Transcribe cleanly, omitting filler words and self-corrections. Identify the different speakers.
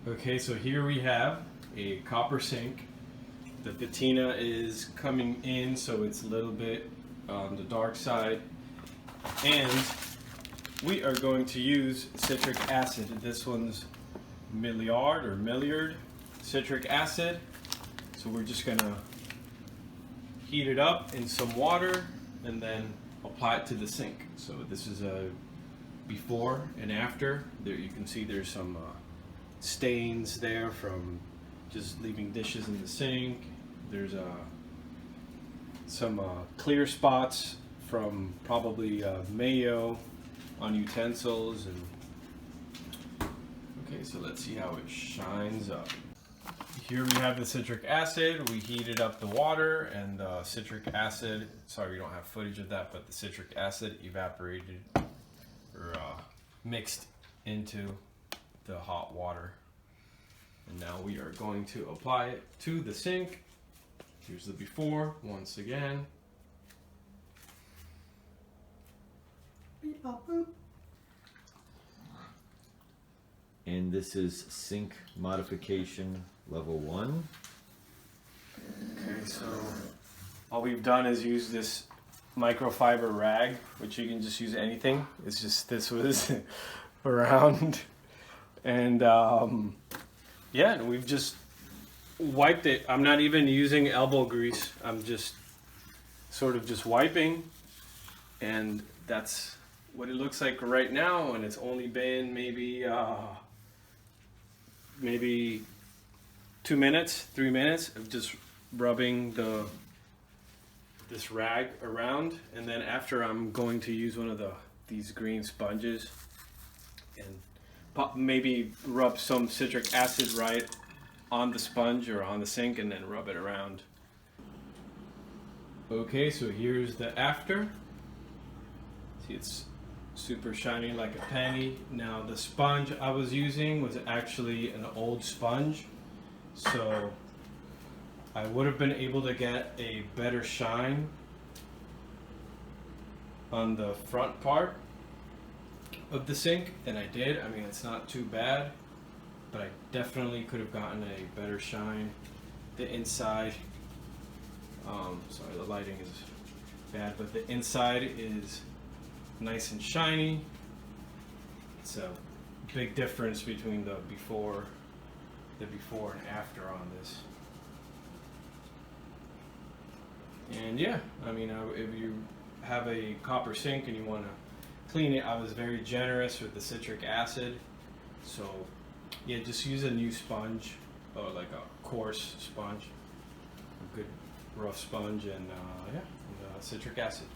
Speaker 1: Okay, so here we have a copper sink. The patina is coming in, so it's a little bit on the dark side. And we are going to use citric acid. This one's Milliard citric acid. So we're just gonna heat it up in some water and then apply it to the sink. So this is a before and after. There you can see there's some stains there from just leaving dishes in the sink. There's some clear spots from probably mayo on utensils. And okay, so let's see how it shines up. Here we have the citric acid. We heated up the water, and the citric acid, sorry we don't have footage of that, but the citric acid evaporated or mixed into the hot water. And now we are going to apply it to the sink. Here's the before once again.
Speaker 2: And this is sink modification level 1.
Speaker 1: Okay, so all we've done is use this microfiber rag, which you can just use anything. It's just, this was around. And yeah, and we've just wiped it. I'm not even using elbow grease. I'm just sort of just wiping. And that's what it looks like right now. And it's only been maybe 2 minutes, 3 minutes of just rubbing this rag around. And then after, I'm going to use one of these green sponges and maybe rub some citric acid right on the sponge or on the sink and then rub it around. Okay, so here's the after. See, it's super shiny like a penny. Now the sponge I was using was actually an old sponge, so I would have been able to get a better shine on the front part of the sink than I did. I mean, it's not too bad, but I definitely could have gotten a better shine. The inside, sorry, the lighting is bad, but the inside is nice and shiny. It's a big difference between the before and after on this. And yeah, I mean, if you have a copper sink and you want to clean it, I was very generous with the citric acid. So yeah, just use a new sponge, or like a coarse sponge, a good rough sponge, and yeah, and, citric acid.